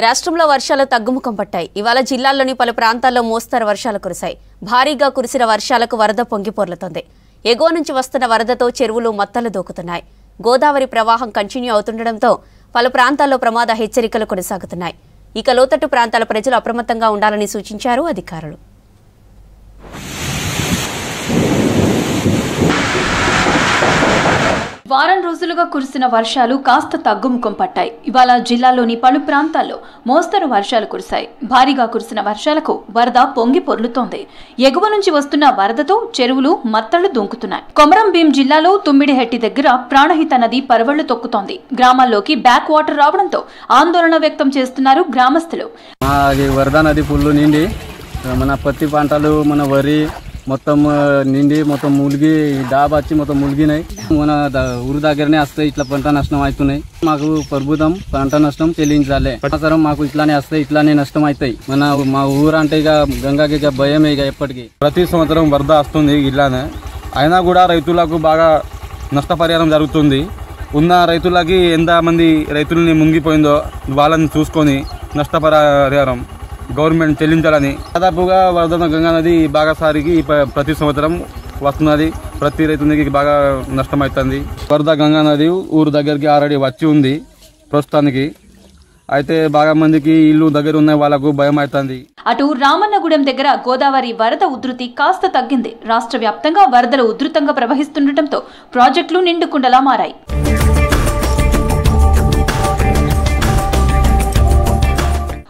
రాష్ట్రంలో వర్షాలు తగ్గుముఖం పట్టాయి. ఇవాళ జిల్లాల్లోని పలు ప్రాంతాల్లో మోస్తరు వర్షాలు కురిశాయి. భారీగా కురిసిన వర్షాలకు వరద పొంగిపొర్లుతోంది. ఎగువ నుంచి వస్తున్న వరదతో చెరువులు మత్తలు దూకుతున్నాయి. గోదావరి ప్రవాహం కంటిన్యూ అవుతుండటంతో పలు ప్రాంతాల్లో ప్రమాద హెచ్చరికలు కొనసాగుతున్నాయి. ఇక లోతట్టు ప్రాంతాల ప్రజలు అప్రమత్తంగా ఉండాలని సూచించారు అధికారులు. వారం రోజులుగా కురిసిన వర్షాలు కాస్త తగ్గుముఖం పట్టాయి. ఇవాళ జిల్లాలోని పలు ప్రాంతాల్లో మోస్తరు వర్షాలు కురిశాయి. భారీగా కురిసిన వర్షాలకు వరద పొంగి పొర్లుతోంది. ఎగువ నుంచి వస్తున్న వరదతో చెరువులు మత్తళ్లు దుంకుతున్నాయి. కొమరం భీం జిల్లాలో తుమ్మిడిహెట్టి దగ్గర ప్రాణహిత నది పరవళ్లు తొక్కుతోంది. గ్రామాల్లోకి బ్యాక్ వాటర్ రావడంతో ఆందోళన వ్యక్తం చేస్తున్నారు గ్రామస్తులు. వరద నది ఫుల్ నిండి మన పత్తి పంటలు మన వరి మొత్తం నిండి మొత్తం ములిగి డాబా వచ్చి మొత్తం ములిగినాయి. మన ఊరు దగ్గరనే వస్తాయి. ఇట్లా పంట నష్టం అవుతున్నాయి. మాకు ప్రభుత్వం పంట నష్టం చెల్లించాలి. సంవత్సరం మాకు ఇట్లానే వస్తాయి, ఇట్లానే నష్టం అవుతాయి. మా ఊరు అంటే ఇక గంగాకి ఇక భయమే ఇక ఎప్పటికీ. ప్రతి సంవత్సరం వరద వస్తుంది ఇట్లానే. అయినా కూడా రైతులకు బాగా నష్టపరిహారం జరుగుతుంది. ఉన్న రైతులకి ఎంతమంది రైతులని మునిగిపోయిందో వాళ్ళని చూసుకొని నష్టపరిహారం గవర్నమెంట్ చెల్లించాలని దాదాపుగా వరద గంగా నది బాగాసారికి ప్రతి సంవత్సరం వస్తున్నది. ప్రతి రైతునికి బాగా నష్టం అవుతుంది. వరద గంగా నది ఊరు దగ్గరికి ఆల్రెడీ వచ్చి ఉంది ప్రస్తుతానికి. అయితే బాగా మందికి ఇల్లు దగ్గర ఉన్న వాళ్ళకు భయం అవుతుంది. అటు రామన్నగూడెం దగ్గర గోదావరి వరద ఉధృతి కాస్త తగ్గింది. రాష్ట్ర వ్యాప్తంగా వరదలు ఉధృతంగా ప్రవహిస్తుండటంతో ప్రాజెక్టులు నిండుకుండలా మారాయి.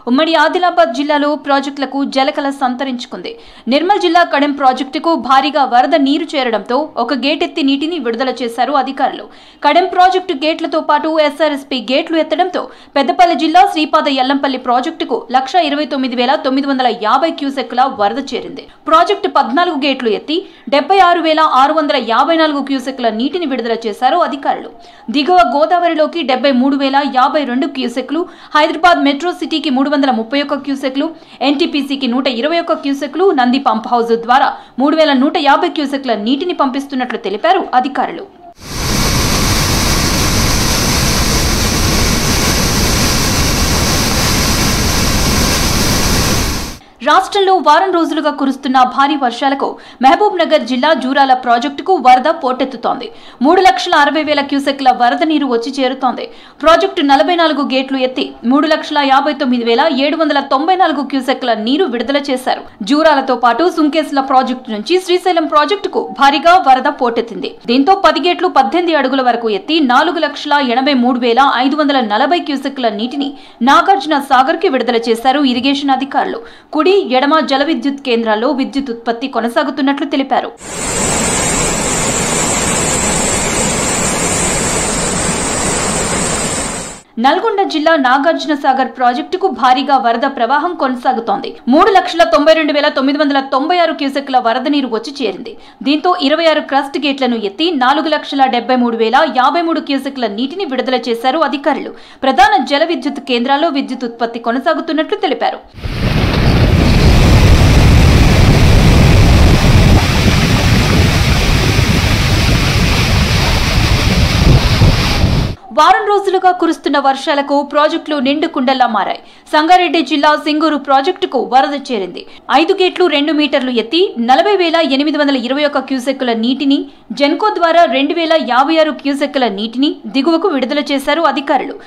ఉమ్మడి ఆదిలాబాద్ జిల్లాలో ప్రాజెక్టులకు జలకళ సంతరించుకుంది. నిర్మల్ జిల్లా కడెం ప్రాజెక్టుకు భారీగా వరద నీరు చేరడంతో ఒక గేట్ ఎత్తి నీటిని విడుదల చేశారు అధికారులు. కడెం ప్రాజెక్టు గేట్లతో పాటు ఎస్ఆర్ఎస్పీ గేట్లు ఎత్తడంతో పెద్దపల్లి జిల్లా శ్రీపాద ఎల్లంపల్లి ప్రాజెక్టుకు 1,29,950 క్యూసెక్కుల వరద చేరింది. ప్రాజెక్టు 14 గేట్లు ఎత్తి 76,654 క్యూసెక్కుల నీటిని విడుదల చేశారు అధికారులు. దిగువ గోదావరిలోకి 73,052 క్యూసెక్లు, హైదరాబాద్ మెట్రో సిటీకి 331 క్యూసెక్లు, ఎన్టీపీసీకి 121 క్యూసెక్లు, నంది పంప్ హౌస్ ద్వారా 3,150 క్యూసెక్ల నీటిని పంపిస్తున్నట్లు తెలిపారు అధికారులు. రాష్ట్రంలో వారం రోజులుగా కురుస్తున్న భారీ వర్షాలకు మహబూబ్ నగర్ జిల్లా జూరాల ప్రాజెక్టుకు వరద పోటెత్తుతోంది. 3,60,000 క్యూసెక్ల వరద నీరు వచ్చి చేరుతోంది. ప్రాజెక్టు 44 గేట్లు ఎత్తి 3,59,794 క్యూసెక్ల నీరు విడుదల చేశారు. జూరాలతో పాటు సుంకేసుల ప్రాజెక్టు నుంచి శ్రీశైలం ప్రాజెక్టుకు భారీగా వరద పోటెత్తింది. దీంతో 10 గేట్లు 18 అడుగుల వరకు ఎత్తి 4,83,540 క్యూసెక్ల నీటిని నాగార్జున సాగర్ కి విడుదల చేశారు ఇరిగేషన్ అధికారులు. కుడి ఎడమ జల విద్యుత్ కేంద్రాల్లో విద్యుత్ ఉత్పత్తి కొనసాగుతున్నట్లు తెలిపారు. నల్గొండ జిల్లా నాగార్జున సాగర్ ప్రాజెక్టుకు భారీగా వరద ప్రవాహం కొనసాగుతోంది. 3,92,996 క్యూసెక్ల వరద నీరు వచ్చి చేరింది. దీంతో 26 క్రస్ట్ గేట్లను ఎత్తి 4,73,053 క్యూసెక్ల నీటిని విడుదల చేశారు అధికారులు. ప్రధాన జల విద్యుత్ కేంద్రాల్లో విద్యుత్ ఉత్పత్తి కొనసాగుతున్నట్లు తెలిపారు. వారం రోజులుగా కురుస్తున్న వర్షాలకు ప్రాజెక్టులు నిండు కుండలా మారాయి. సంగారెడ్డి జిల్లా సింగూరు ప్రాజెక్టుకు వరద చేరింది. 5 గేట్లు 2 మీటర్లు ఎత్తి 40,821 క్యూసెక్కుల నీటిని, జెన్కో ద్వారా 2,056 క్యూసెక్కుల నీటిని దిగువకు విడుదల చేశారు అధికారులు.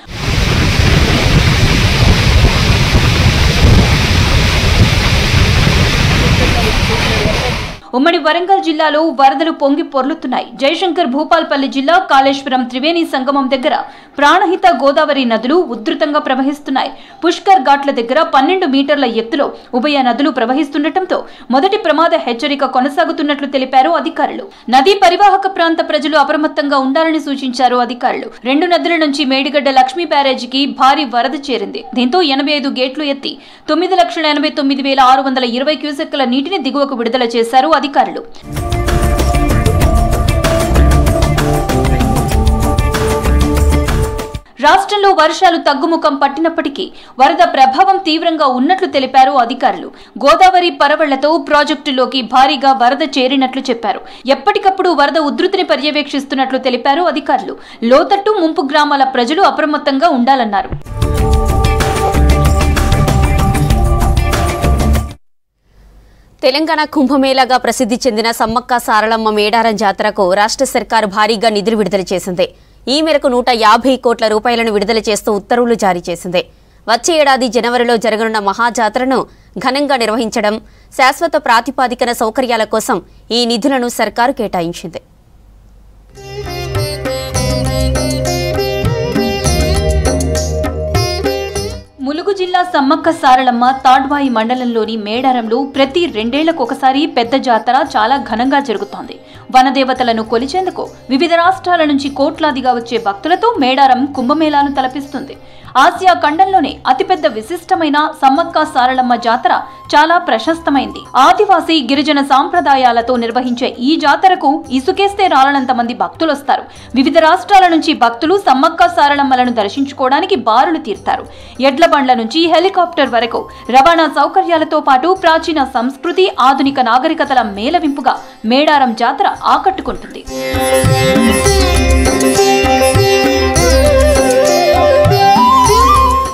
ఉమ్మడి వరంగల్ జిల్లాలో వరదలు పొంగి పొర్లుతున్నాయి. జయశంకర్ భూపాల్పల్లి జిల్లా కాళేశ్వరం త్రివేణి సంగమం దగ్గర ప్రాణహిత గోదావరి నదులు ఉధృతంగా ప్రవహిస్తున్నాయి. పుష్కర్ ఘాట్ల దగ్గర 12 మీటర్ల ఎత్తులో ఉభయ నదులు ప్రవహిస్తుండటంతో మొదటి ప్రమాద హెచ్చరిక కొనసాగుతున్నట్లు తెలిపారు అధికారులు. నదీ పరివాహక ప్రాంత ప్రజలు అప్రమత్తంగా ఉండాలని సూచించారు అధికారులు. 2 నదుల నుంచి మేడిగడ్డ లక్ష్మీ బ్యారేజీకి భారీ వరద చేరింది. దీంతో 85 గేట్లు ఎత్తి 9,89,620 క్యూసెక్కుల నీటిని దిగువకు విడుదల చేశారు అధికారులు. రాష్ట్రంలో వర్షాలు తగ్గుముఖం పట్టినప్పటికీ వరద ప్రభావం తీవ్రంగా ఉన్నట్లు తెలిపారు అధికారులు. గోదావరి పరవళ్లతో ప్రాజెక్టులోకి భారీగా వరద చేరినట్లు చెప్పారు. ఎప్పటికప్పుడు వరద ఉధృతిని పర్యవేక్షిస్తున్నట్లు తెలిపారు అధికారులు. లోతట్టు ముంపు గ్రామాల ప్రజలు అప్రమత్తంగా ఉండాలన్నారు. తెలంగాణ కుంభమేళాగా ప్రసిద్ధి చెందిన సమ్మక్క సారలమ్మ మేడారం జాతరకు రాష్ట్ర సర్కారు భారీగా నిధులు విడుదల చేసింది. ఈ మేరకు 150 కోట్ల రూపాయలను విడుదల చేస్తూ ఉత్తర్వులు జారీ చేసింది. వచ్చే ఏడాది జనవరిలో జరగనున్న మహాజాతరను ఘనంగా నిర్వహించడం, శాశ్వత ప్రాతిపదికన సౌకర్యాల కోసం ఈ నిధులను సర్కారు కేటాయించింది. ములుగు జిల్లా సమ్మక్క సారలమ్మ తాడ్వాయి మండలంలోని మేడారంలో ప్రతి 2 ఏళ్లకొకసారి పెద్ద జాతర చాలా ఘనంగా జరుగుతోంది. వనదేవతలను కొలిచేందుకు వివిధ రాష్ట్రాల నుంచి కోట్లాదిగా వచ్చే భక్తులతో మేడారం కుంభమేళాను తలపిస్తుంది. ఆసియా ఖండంలోనే అతిపెద్ద విశిష్టమైన సమ్మక్క సారలమ్మ జాతర చాలా ప్రశస్తమైంది. ఆదివాసీ గిరిజన సాంప్రదాయాలతో నిర్వహించే ఈ జాతరకు ఇసుకేస్తే రాలనంత మంది భక్తులొస్తారు. వివిధ రాష్ట్రాల నుంచి భక్తులు సమ్మక్క సారలమ్మలను దర్శించుకోవడానికి బారులు తీరుతారు. ఎడ్ల బండ్ల నుంచి హెలికాప్టర్ వరకు రవాణా సౌకర్యాలతో పాటు ప్రాచీన సంస్కృతి, ఆధునిక నాగరికతల మేళవింపుగా మేడారం జాతర ఆకట్టుకుంటుంది.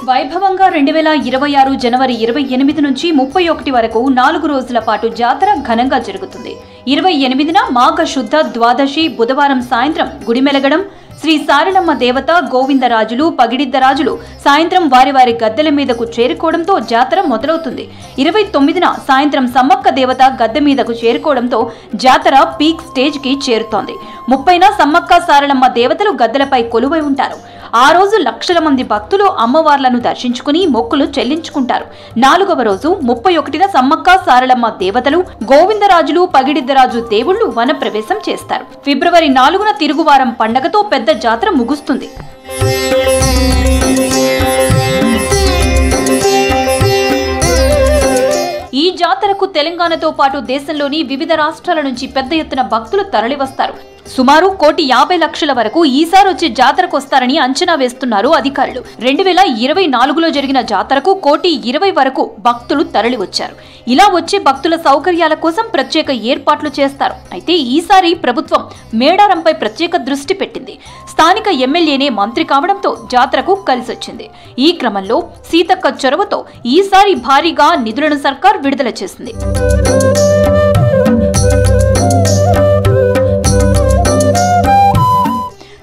వైభవంగా 2026 జనవరి 28 నుంచి 31 వరకు 4 రోజుల పాటు జాతర ఘనంగా జరుగుతుంది. 28న మాఘ శుద్ధ ద్వాదశి బుధవారం సాయంత్రం గుడిమెలగడం, శ్రీ సారలమ్మ దేవత, గోవిందరాజులు, పగిడిద్దరాజులు సాయంత్రం వారి వారి గద్దెల మీదకు చేరుకోవడంతో జాతర మొదలవుతుంది. 29న సాయంత్రం సమ్మక్క దేవత గద్దె మీదకు చేరుకోవడంతో జాతర పీక్ స్టేజ్ కి చేరుతోంది. 30న సమ్మక్క సారలమ్మ దేవతలు గద్దెలపై కొలువై ఉంటారు. ఆ రోజు లక్షల మంది భక్తులు అమ్మవార్లను దర్శించుకుని మొక్కులు చెల్లించుకుంటారు. 4వ రోజు 31న సమ్మక్క సారలమ్మ దేవతలు, గోవిందరాజులు, పగిడిద్దరాజు దేవుళ్లు వన ప్రవేశం చేస్తారు. ఫిబ్రవరి 4న తిరుగువారం పండగతో పెద్ద జాతర ముగుస్తుంది. ఈ జాతరకు తెలంగాణతో పాటు దేశంలోని వివిధ రాష్ట్రాల నుంచి పెద్ద ఎత్తున భక్తులు తరలివస్తారు. సుమారు 1,50,00,000 వరకు ఈసారి వచ్చే జాతరకు వస్తారని అంచనా వేస్తున్నారు అధికారులు. 2024లో జరిగిన జాతరకు 1,20,00,000 వరకు భక్తులు తరలి వచ్చారు. ఇలా వచ్చే భక్తుల సౌకర్యాల కోసం ప్రత్యేక ఏర్పాట్లు చేస్తారు. అయితే ఈసారి ప్రభుత్వం మేడారంపై ప్రత్యేక దృష్టి పెట్టింది. స్థానిక ఎమ్మెల్యేనే మంత్రి కావడంతో జాతరకు కలిసొచ్చింది. ఈ క్రమంలో సీతక్క చొరవతో ఈసారి భారీగా నిధులను సర్కార్ విడుదల చేసింది.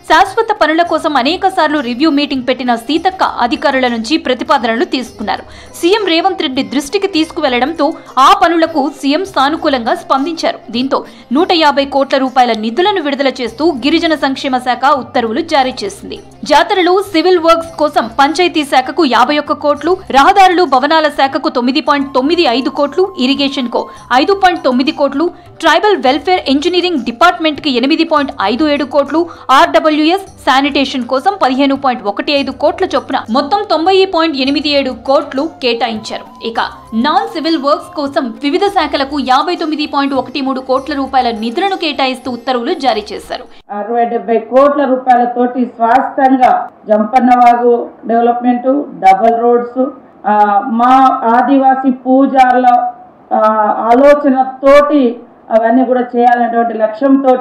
శాశ్వత పనుల కోసం అనేక సార్లు రివ్యూ మీటింగ్ పెట్టిన సీతక్క అధికారుల నుంచి ప్రతిపాదనలు తీసుకున్నారు. సీఎం రేవంత్ రెడ్డి దృష్టికి తీసుకువెళ్లడంతో ఆ పనులకు సీఎం సానుకూలంగా స్పందించారు. దీంతో 150 కోట్ల రూపాయల నిధులను విడుదల చేస్తూ గిరిజన సంక్షేమ శాఖ ఉత్తర్వులు జారీ చేసింది. జాతరలో సివిల్ వర్క్స్ కోసం పంచాయతీ శాఖకు 51 కోట్లు, రహదారులు భవనాల శాఖకు 9.95 కోట్లు, ఇరిగేషన్ కు 5.9 కోట్లు, ట్రైబల్ వెల్ఫేర్ ఇంజనీరింగ్ డిపార్ట్మెంట్ కి 8.57 కోట్లు, RWS శానిటేషన్ కోసం 15.15 కోట్ల చొప్పున మొత్తం 90.87 కోట్లు కేటాయించారు. ఇక నాన్ సివిల్ వర్క్స్ కోసం వివిధ శాఖలకు 59.13 కోట్ల రూపాయల నిధులను కేటాయిస్తూ ఉత్తర్వులు జారీ చేశారు. 60-70 కోట్ల రూపాయలతోటి స్వాస్థంగా జంపన్నవాగు డెవలప్మెంట్, డబల్ రోడ్స్, మా ఆదివాసీ పూజార్ల ఆలోచనతోటి అవన్నీ కూడా చేయాలనేటువంటి లక్ష్యంతో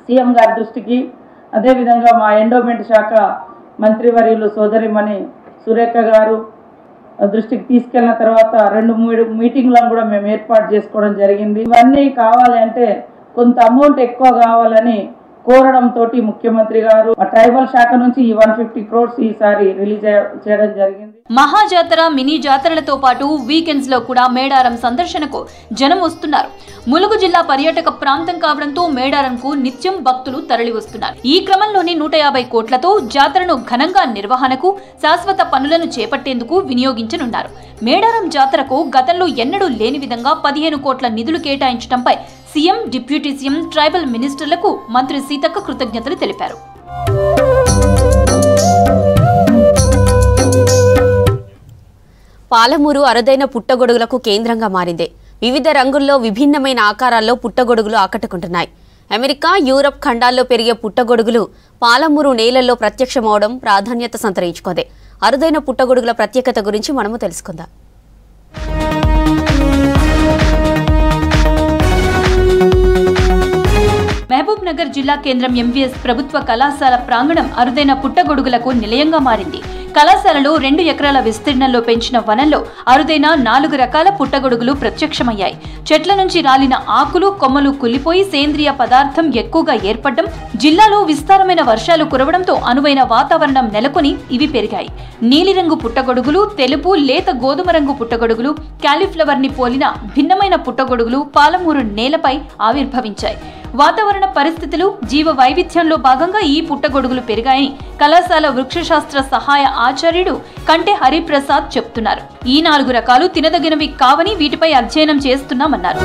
సీఎం గారి దృష్టికి, అదేవిధంగా మా ఎండోమెంట్ శాఖ మంత్రివర్యులు సోదరిమణి సురేఖ గారు దృష్టికి తీసుకెళ్లిన తర్వాత 2-3 మీటింగ్లను కూడా మేము ఏర్పాటు చేసుకోవడం జరిగింది. ఇవన్నీ కావాలి అంటే కొంత అమౌంట్ ఎక్కువ కావాలని కోరడంతో ముఖ్యమంత్రి గారు ట్రైబల్ శాఖ నుంచి ఈ 150 crores ఈసారి రిలీజ్ చేయడం జరిగింది. మహాజాతర, మినీ జాతరలతో పాటు వీకెండ్స్ లో కూడా మేడారం సందర్శనకు జనం వస్తున్నారు. ములుగు జిల్లా పర్యాటక ప్రాంతం కావడంతో మేడారంకు నిత్యం భక్తులు తరలి వస్తున్నారు. ఈ క్రమంలోనే 150 కోట్లతో జాతరను ఘనంగా నిర్వహణకు, శాశ్వత పనులను చేపట్టేందుకు వినియోగించనున్నారు. మేడారం జాతరకు గతంలో ఎన్నడూ లేని విధంగా 15 కోట్ల నిధులు కేటాయించడంపై సీఎం, డిప్యూటీ సీఎం, ట్రైబల్ మినిస్టర్లకు మంత్రి సీతక్క కృతజ్ఞతలు తెలిపారు. పాలమూరు అరుదైన పుట్టగొడుగులకు కేంద్రంగా మారింది. వివిధ రంగుల్లో విభిన్నమైన ఆకారాల్లో పుట్టగొడుగులు ఆకట్టుకుంటున్నాయి. అమెరికా, యూరప్ ఖండాల్లో పెరిగే పుట్టగొడుగులు పాలమూరు నేలల్లో ప్రత్యక్షమవడం ప్రాధాన్యత సంతరించుకుంది. అరుదైన పుట్టగొడుగుల ప్రత్యేకత గురించి మనము తెలుసుకుందాం. మహబూబ్ నగర్ జిల్లా కేంద్రం ఎంవీఎస్ ప్రభుత్వ కళాశాల ప్రాంగణం అరుదైన పుట్టగొడుగులకు నిలయంగా మారింది. కళాశాలలో 2 ఎకరాల విస్తీర్ణంలో పెంచిన వనంలో అరుదైన 4 రకాల పుట్టగొడుగులు ప్రత్యక్షమయ్యాయి. చెట్ల నుంచి రాలిన ఆకులు కొమ్మలు కుల్లిపోయి సేంద్రియ పదార్థం ఎక్కువగా ఏర్పడడం, జిల్లాలో విస్తారమైన వర్షాలు కురవడంతో అనువైన వాతావరణం నెలకొని ఇవి పెరిగాయి. నీలిరంగు పుట్టగొడుగులు, తెలుపు లేత గోధుమ రంగు పుట్టగొడుగులు, కాలీఫ్లవర్ ని పోలిన భిన్నమైన పుట్టగొడుగులు పాలమూరు నేలపై ఆవిర్భవించాయి. వాతావరణ పరిస్థితులు, జీవ వైవిధ్యంలో భాగంగా ఈ పుట్టగొడుగులు పెరిగాయని కళాశాల వృక్షశాస్త్ర సహాయ ఆచార్యుడు కంటే హరిప్రసాద్ చెప్తున్నారు. ఈ 4 రకాలు తినదగినవి కావని వీటిపై అధ్యయనం చేస్తున్నామన్నారు.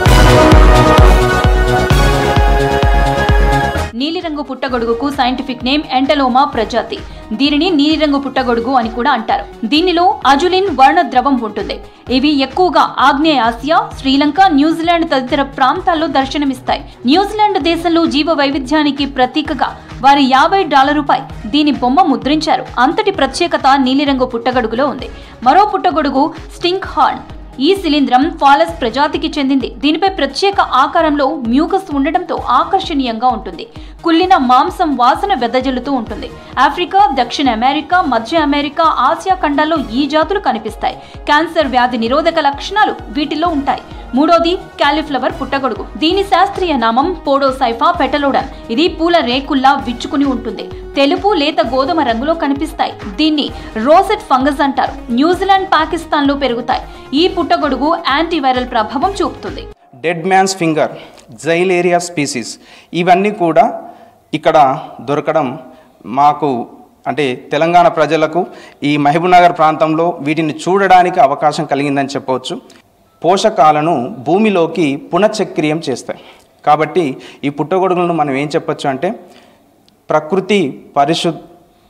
నీలిరంగు పుట్టగొడుగుకు సైంటిఫిక్ నేమ్ ఎంటలోమా ప్రజాతి. దీనిని నీలిరంగు పుట్టగొడుగు అని కూడా అంటారు. దీనిలో అజులిన్ వర్ణ ద్రవం ఉంటుంది. ఇవి ఎక్కువగా ఆగ్నేయ ఆసియా, శ్రీలంక, న్యూజిలాండ్ తదితర ప్రాంతాల్లో దర్శనమిస్తాయి. న్యూజిలాండ్ దేశంలో జీవ వైవిధ్యానికి ప్రతీకగా వారి $50పై దీని బొమ్మ ముద్రించారు. అంతటి ప్రత్యేకత నీలిరంగు పుట్టగొడుగులో ఉంది. మరో పుట్టగొడుగు స్టింక్ హార్న్. ఈ శిలీంధ్రం ఫాలస్ ప్రజాతికి చెందింది. దీనిపై ప్రత్యేక ఆకారంలో మ్యూకస్ ఉండటంతో ఆకర్షణీయంగా ఉంటుంది. కుళ్ళిన మాంసం వాసన వెదజల్లుతూ ఉంటుంది. ఆఫ్రికా, దక్షిణ అమెరికా, మధ్య అమెరికా, ఆసియా ఖండాల్లో ఈ జాతులు కనిపిస్తాయి. క్యాన్సర్ వ్యాధి నిరోధక లక్షణాలు వీటిల్లో ఉంటాయి. మూడోది కాలీఫ్లవర్ పుట్టగొడుగు. దీని శాస్త్రీయ నామం పోడోసైఫా పెటలోడన్. ఇది పూల రేకుల్లా విచ్చుకుని ఉంటుంది. తెలుపు లేత గోధుమ రంగులో కనిపిస్తాయి. దీన్ని రోసెట్ ఫంగస్ అంటారు. న్యూజిలాండ్, పాకిస్తాన్ లో పెరుగుతాయి. ఈ పుట్టగొడుగు యాంటీవైరల్ ప్రభావం చూపుతుంది. డెడ్ మ్యాన్స్ ఫింగర్, జైలేరియా స్పీసీస్, ఇవన్నీ కూడా ఇక్కడ దొరకడం మాకు అంటే తెలంగాణ ప్రజలకు ఈ మహబూబ్నగర్ ప్రాంతంలో వీటిని చూడడానికి అవకాశం కలిగిందని చెప్పవచ్చు. పోషకాలను భూమిలోకి పునఃచక్రీయం చేస్తాయి. కాబట్టి ఈ పుట్టగొడుగులను మనం ఏం చెప్పొచ్చు అంటే ప్రకృతి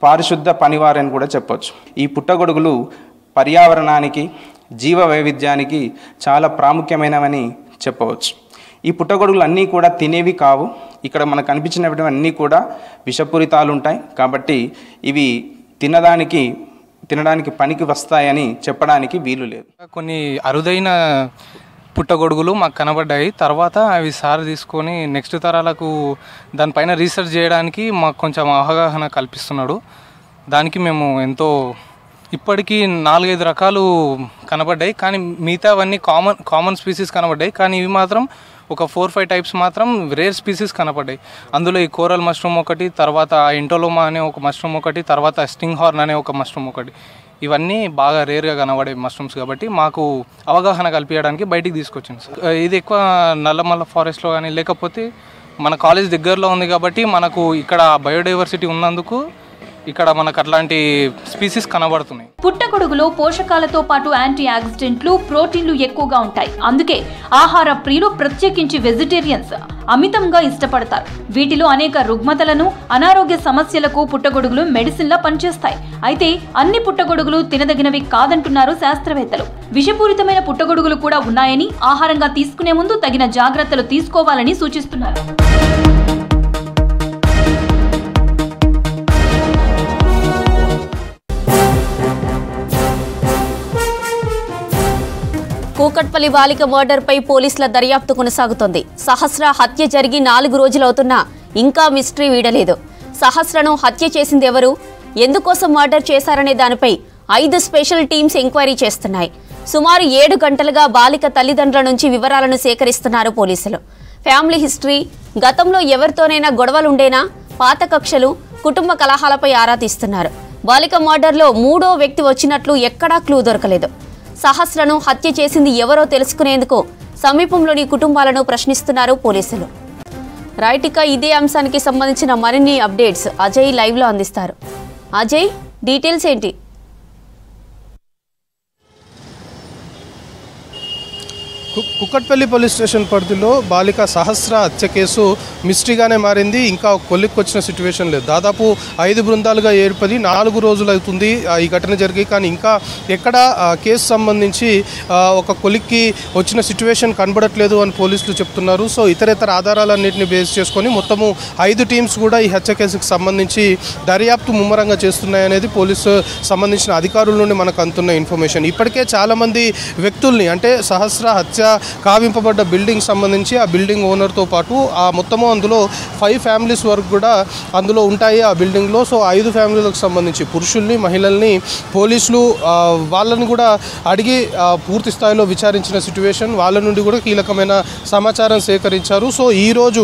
పారిశుద్ధ పనివారని కూడా చెప్పొచ్చు. ఈ పుట్టగొడుగులు పర్యావరణానికి, జీవ వైవిధ్యానికి చాలా ప్రాముఖ్యమైనవని చెప్పవచ్చు. ఈ పుట్టగొడుగులు అన్నీ కూడా తినేవి కావు. ఇక్కడ మనకు కనిపించినవన్నీ కూడా విషపూరితాలు ఉంటాయి. కాబట్టి ఇవి తినడానికి పనికి వస్తాయని చెప్పడానికి వీలు లేదు. కొన్ని అరుదైన పుట్టగొడుగులు మాకు కనబడ్డాయి. తర్వాత అవి సార్ తీసుకొని నెక్స్ట్ తరాలకు దానిపైన రీసెర్చ్ చేయడానికి మాకు కొంచెం అవగాహన కల్పిస్తున్నాడు. దానికి మేము ఎంతో ఇప్పటికీ 4-5 రకాలు కనబడ్డాయి. కానీ మిగతావన్నీ కామన్ స్పీసీస్ కనబడ్డాయి. కానీ ఇవి మాత్రం ఒక 4-5 టైప్స్ మాత్రం రేర్ స్పీసీస్ కనపడ్డాయి. అందులో ఈ కోరల్ మష్రూమ్ ఒకటి, తర్వాత ఎంటోలోమా అనే ఒక మష్రూమ్ ఒకటి, తర్వాత స్టింగ్ హార్న్ అనే ఒక మష్రూమ్ ఒకటి. ఇవన్నీ బాగా రేర్గా కనబడే మష్రూమ్స్ కాబట్టి మాకు అవగాహన కల్పించడానికి బయటికి తీసుకొచ్చింది సార్. ఇది ఎక్కువ నల్లమల్ల ఫారెస్ట్లో కానీ లేకపోతే మన కాలేజ్ దగ్గరలో ఉంది కాబట్టి మనకు ఇక్కడ బయోడైవర్సిటీ ఉన్నందుకు ఇక్కడ మనకు అట్లాంటి స్పీసీస్ కనబడుతున్నాయి. పుట్టగొడుగులో పోషకాలతో పాటు యాంటీ ఆక్సిడెంట్లు, ప్రోటీన్లు ఎక్కువగా ఉంటాయి. అందుకే ఆహార ప్రియులు, ప్రత్యేకించి వెజిటేరియన్స్ అమితంగా ఇష్టపడతారు. వీటిలో అనేక రుగ్మతలను, అనారోగ్య సమస్యలకు పుట్టగొడుగులు మెడిసిన్లా పనిచేస్తాయి. అయితే అన్ని పుట్టగొడుగులు తినదగినవి కాదంటున్నారు శాస్త్రవేత్తలు. విషపూరితమైన పుట్టగొడుగులు కూడా ఉన్నాయని, ఆహారంగా తీసుకునే ముందు తగిన జాగ్రత్తలు తీసుకోవాలని సూచిస్తున్నారు. కూకట్పల్లి బాలిక మర్డర్పై పోలీసుల దర్యాప్తు కొనసాగుతోంది. సహస్ర హత్య జరిగి 4 రోజులవుతున్నా ఇంకా మిస్టరీ వీడలేదు. సహస్రను హత్య చేసింది ఎవరు, ఎందుకోసం మర్డర్ చేశారనే దానిపై 5 స్పెషల్ టీమ్స్ ఎంక్వైరీ చేస్తున్నాయి. సుమారు 7 గంటలుగా బాలిక తల్లిదండ్రుల నుంచి వివరాలను సేకరిస్తున్నారు పోలీసులు. ఫ్యామిలీ హిస్టరీ, గతంలో ఎవరితోనైనా గొడవలుండేనా, పాత కక్షలు, కుటుంబ కలహాలపై ఆరా తీస్తున్నారు. బాలిక మర్డర్లో 3వ వ్యక్తి వచ్చినట్లు ఎక్కడా క్లూ దొరకలేదు. సహస్రను హత్య చేసింది ఎవరో తెలుసుకునేందుకు సమీపంలోని కుటుంబాలను ప్రశ్నిస్తున్నారు పోలీసులు. రైట్, ఇక ఇదే అంశానికి సంబంధించిన మరిన్ని అప్డేట్స్ అజయ్ లైవ్లో అందిస్తారు. అజయ్, డీటెయిల్స్ ఏంటి? కుక్కట్పల్లి పోలీస్ స్టేషన్ పరిధిలో బాలిక సహస్ర హత్య కేసు మిస్టరీగానే మారింది. ఇంకా కొలిక్కొచ్చిన సిచ్యువేషన్ లేదు. దాదాపు 5 బృందాలుగా ఏర్పడి 4 రోజులు అవుతుంది ఈ ఘటన జరిగి. కానీ ఇంకా ఎక్కడ కేసు సంబంధించి ఒక కొలిక్కి వచ్చిన సిచ్యువేషన్ కనబడట్లేదు అని పోలీసులు చెప్తున్నారు. సో ఇతరేతర ఆధారాలన్నింటినీ బేస్ చేసుకొని మొత్తము 5 టీమ్స్ కూడా ఈ హత్య కేసుకు సంబంధించి దర్యాప్తు ముమ్మరంగా చేస్తున్నాయనేది పోలీసు సంబంధించిన అధికారుల నుండి మనకు అందుతున్న ఇన్ఫర్మేషన్. ఇప్పటికే చాలామంది వ్యక్తుల్ని, అంటే సహస్ర హత్య కావింపబడ్డ బిల్డింగ్ సంబంధించి ఆ బిల్డింగ్ ఓనర్తో పాటు ఆ మొత్తము అందులో 5 ఫ్యామిలీస్ వరకు కూడా అందులో ఉంటాయి ఆ బిల్డింగ్లో. సో 5 ఫ్యామిలీలకు సంబంధించి పురుషుల్ని మహిళల్ని పోలీసులు వాళ్ళని కూడా అడిగి పూర్తి స్థాయిలో విచారించిన సిట్యువేషన్, వాళ్ళ నుండి కూడా కీలకమైన సమాచారం సేకరించారు. సో ఈరోజు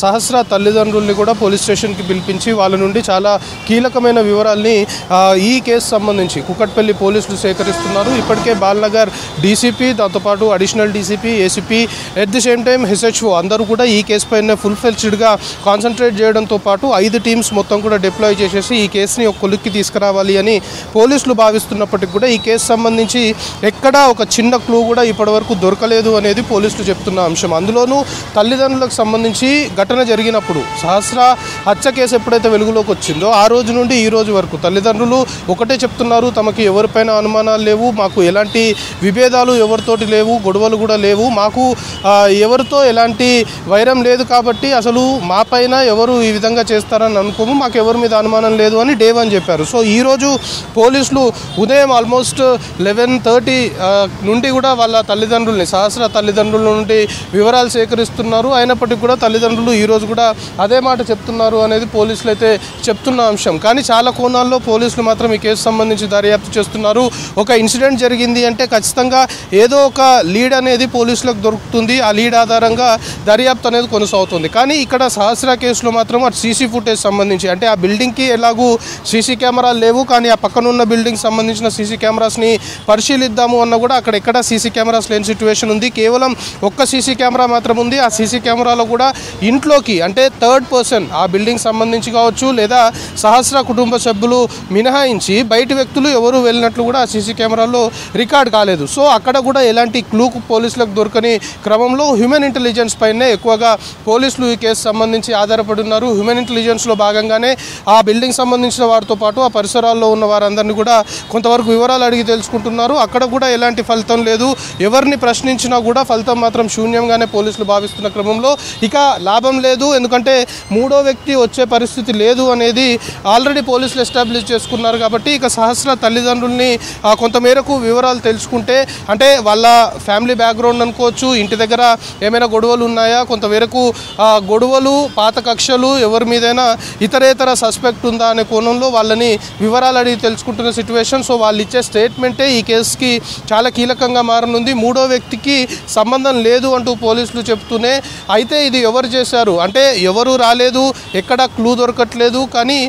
సహస్ర తల్లిదండ్రుల్ని కూడా పోలీస్ స్టేషన్కి పిలిపించి వాళ్ళ నుండి చాలా కీలకమైన వివరాల్ని ఈ కేసు సంబంధించి కుకట్పల్లి పోలీసులు సేకరిస్తున్నారు. ఇప్పటికే బాల్నగర్ డీసీపీ, దాంతోపాటు additional DCP, ACP, at the same time SHO అందరూ కూడా ఈ కేసు పైన ఫుల్ఫెల్డ్గా కాన్సన్ట్రేట్ చేయడంతో పాటు 5 టీమ్స్ మొత్తం కూడా డిప్లాయ్ చేసేసి ఈ కేసుని ఒక కొలిక్కి తీసుకురావాలి అని పోలీసులు భావిస్తున్నప్పటికీ కూడా ఈ కేసు సంబంధించి ఎక్కడా ఒక చిన్న క్లూ కూడా ఇప్పటివరకు దొరకలేదు అనేది పోలీసులు చెప్తున్న అంశం. అందులోనూ తల్లిదండ్రులకు సంబంధించి ఘటన జరిగినప్పుడు సహస్ర హత్య కేసు ఎప్పుడైతే వెలుగులోకి వచ్చిందో ఆ రోజు నుండి ఈ రోజు వరకు తల్లిదండ్రులు ఒకటే చెప్తున్నారు, తమకి ఎవరిపైన అనుమానాలు లేవు, మాకు ఎలాంటి విభేదాలు ఎవరితోటి లేవు, గొడవలు కూడా లేవు, మాకు ఎవరితో ఎలాంటి వైరం లేదు కాబట్టి అసలు మా పైన ఎవరు ఈ విధంగా చేస్తారని అనుకోము, మాకు ఎవరి మీద అనుమానం లేదు అని డే 1 చెప్పారు. సో ఈరోజు పోలీసులు ఉదయం ఆల్మోస్ట్ 11:30 నుండి కూడా వాళ్ళ తల్లిదండ్రుల్ని సహస్ర తల్లిదండ్రుల నుండి వివరాలు సేకరిస్తున్నారు. అయినప్పటికీ కూడా తల్లిదండ్రులు ఈరోజు కూడా అదే మాట చెప్తున్నారు అనేది పోలీసులు అయితే చెప్తున్న అంశం. కానీ చాలా కోణాల్లో పోలీసులు మాత్రం ఈ కేసు సంబంధించి దర్యాప్తు చేస్తున్నారు. ఒక ఇన్సిడెంట్ జరిగింది అంటే ఖచ్చితంగా ఏదో ఒక లీడ్ అనేది పోలీసులకు దొరుకుతుంది, ఆ లీడ్ ఆధారంగా దర్యాప్తు అనేది కొనసాగుతుంది. కానీ ఇక్కడ సహస్ర కేసులో మాత్రం అటు సీసీ ఫుటేజ్ సంబంధించి అంటే ఆ బిల్డింగ్కి ఎలాగూ సీసీ కెమెరాలు లేవు, కానీ ఆ పక్కనున్న బిల్డింగ్ సంబంధించిన సీసీ కెమెరాస్ని పరిశీలిద్దాము అన్న కూడా అక్కడ ఎక్కడ సీసీ కెమెరాస్ లేని సిచ్యువేషన్ ఉంది. కేవలం ఒక్క సీసీ కెమెరా మాత్రం ఉంది. ఆ సీసీ కెమెరాలో కూడా ఇంట్లోకి అంటే థర్డ్ పర్సన్ ఆ బిల్డింగ్ సంబంధించి కావచ్చు లేదా సహస్ర కుటుంబ సభ్యులు మినహాయించి బయట వ్యక్తులు ఎవరు వెళ్ళినట్లు కూడా ఆ సీసీ కెమెరాలో రికార్డ్ కాలేదు. సో అక్కడ కూడా ఎలాంటి క్లూ పోలీసులకు దొరకని క్రమంలో హ్యూమన్ ఇంటెలిజెన్స్ పైనే ఎక్కువగా పోలీసులు ఈ కేసు సంబంధించి ఆధారపడి ఉన్నారు. హ్యూమన్ ఇంటెలిజెన్స్లో భాగంగానే ఆ బిల్డింగ్ సంబంధించిన వారితో పాటు ఆ పరిసరాల్లో ఉన్న వారందరినీ కూడా కొంతవరకు వివరాలు అడిగి తెలుసుకుంటున్నారు. అక్కడ కూడా ఎలాంటి ఫలితం లేదు, ఎవరిని ప్రశ్నించినా కూడా ఫలితం మాత్రం శూన్యంగానే పోలీసులు భావిస్తున్న క్రమంలో ఇక లాభం లేదు, ఎందుకంటే 3వ వ్యక్తి వచ్చే పరిస్థితి లేదు అనేది ఆల్రెడీ పోలీసులు ఎస్టాబ్లిష్ చేసుకున్నారు. కాబట్టి ఇక సహస్ర తల్లిదండ్రుల్ని కొంతమేరకు వివరాలు తెలుసుకుంటే అంటే వాళ్ళ ఫ్యామిలీ బ్యాక్గ్రౌండ్ అనుకోవచ్చు, ఇంటి దగ్గర ఏమైనా గొడవలు ఉన్నాయా, కొంతమేరకు గొడవలు పాత కక్షలు ఎవరి మీదైనా ఇతరేతర సస్పెక్ట్ ఉందా అనే కోణంలో వాళ్ళని వివరాలు అడిగి తెలుసుకుంటున్న సిచ్యువేషన్. సో వాళ్ళు ఇచ్చే స్టేట్మెంటే ఈ కేసుకి చాలా కీలకంగా మారనుంది. 3వ వ్యక్తికి సంబంధం లేదు అంటూ పోలీసులు చెప్తూనే అయితే ఇది ఎవరు చేశారు అంటే ఎవరు రాలేదు, ఎక్కడ క్లూ దొరకట్లేదు, కానీ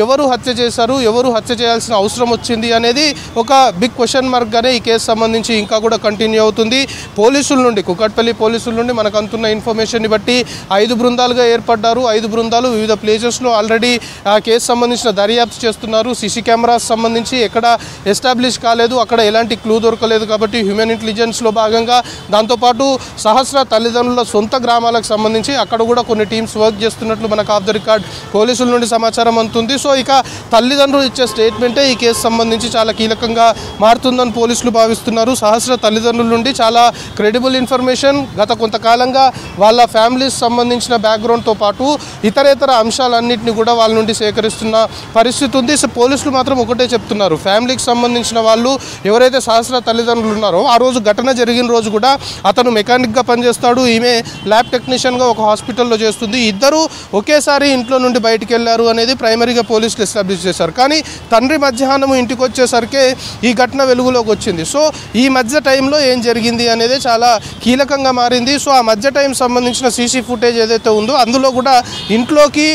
ఎవరు హత్య చేశారు, ఎవరు హత్య చేయాల్సిన అవసరం వచ్చింది అనేది ఒక బిగ్ క్వశ్చన్ మార్క్గానే ఈ కేసు సంబంధించి ఇంకా కూడా కంటిన్యూ అవుతుంది. పోలీసుల నుండి కుకట్పల్లి పోలీసుల నుండి మనకు అందుతున్న ఇన్ఫర్మేషన్ని బట్టి 5 బృందాలుగా ఏర్పడ్డారు. 5 బృందాలు వివిధ ప్లేసెస్లో ఆల్రెడీ ఆ కేసు సంబంధించిన దర్యాప్తు చేస్తున్నారు. సీసీ కెమెరాస్ సంబంధించి ఎక్కడ ఎస్టాబ్లిష్ కాలేదు, అక్కడ ఎలాంటి క్లూ దొరకలేదు కాబట్టి హ్యూమన్ ఇంటెలిజెన్స్లో భాగంగా దాంతోపాటు సహస్ర తల్లిదండ్రుల సొంత గ్రామాలకు సంబంధించి అక్కడ కూడా కొన్ని టీమ్స్ వర్క్ చేస్తున్నట్లు మనకు ఆఫ్ ద రికార్డ్ పోలీసుల నుండి సమాచారం అందుతుంది. సో ఇక తల్లిదండ్రులు ఇచ్చే స్టేట్మెంటే ఈ కేసు సంబంధించి చాలా కీలకంగా మారుతుందని పోలీసులు భావిస్తున్నారు. సహస్ర తల్లిదండ్రుల నుండి చాలా క్రెడిబుల్ ఇన్ఫర్మేషన్ గత కొంతకాలంగా వాళ్ళ ఫ్యామిలీస్ సంబంధించిన బ్యాక్గ్రౌండ్తో పాటు ఇతరేతర అంశాలన్నింటినీ కూడా వాళ్ళ నుండి సేకరిస్తున్న పరిస్థితి ఉంది. సో పోలీసులు మాత్రం ఒకటే చెప్తున్నారు, ఫ్యామిలీకి సంబంధించిన వాళ్ళు ఎవరైతే సహస్ర తల్లిదండ్రులు ఉన్నారో ఆ రోజు ఘటన జరిగిన రోజు కూడా అతను మెకానిక్గా పనిచేస్తాడు, ఈమె ల్యాబ్ టెక్నీషియన్గా ఒక హాస్పిటల్లో చేస్తుంది, ఇద్దరు ఒకేసారి ఇంట్లో నుండి బయటికి వెళ్ళారు అనేది ప్రైమరీగా పోలీసులు ఎస్టాబ్లిష్ చేశారు. కానీ తండ్రి మధ్యాహ్నం ఇంటికి వచ్చేసరికే ఈ ఘటన వెలుగులోకి వచ్చింది. సో ఈ మధ్య టైంలో ఏం జరిగింది అనేది చాలా కీలకంగా మారింది. సో ఆ మధ్య టైం సంబంధించిన సీసీ ఫుటేజ్ ఏదైతే ఉందో అందులో కూడా ఇంట్లోకి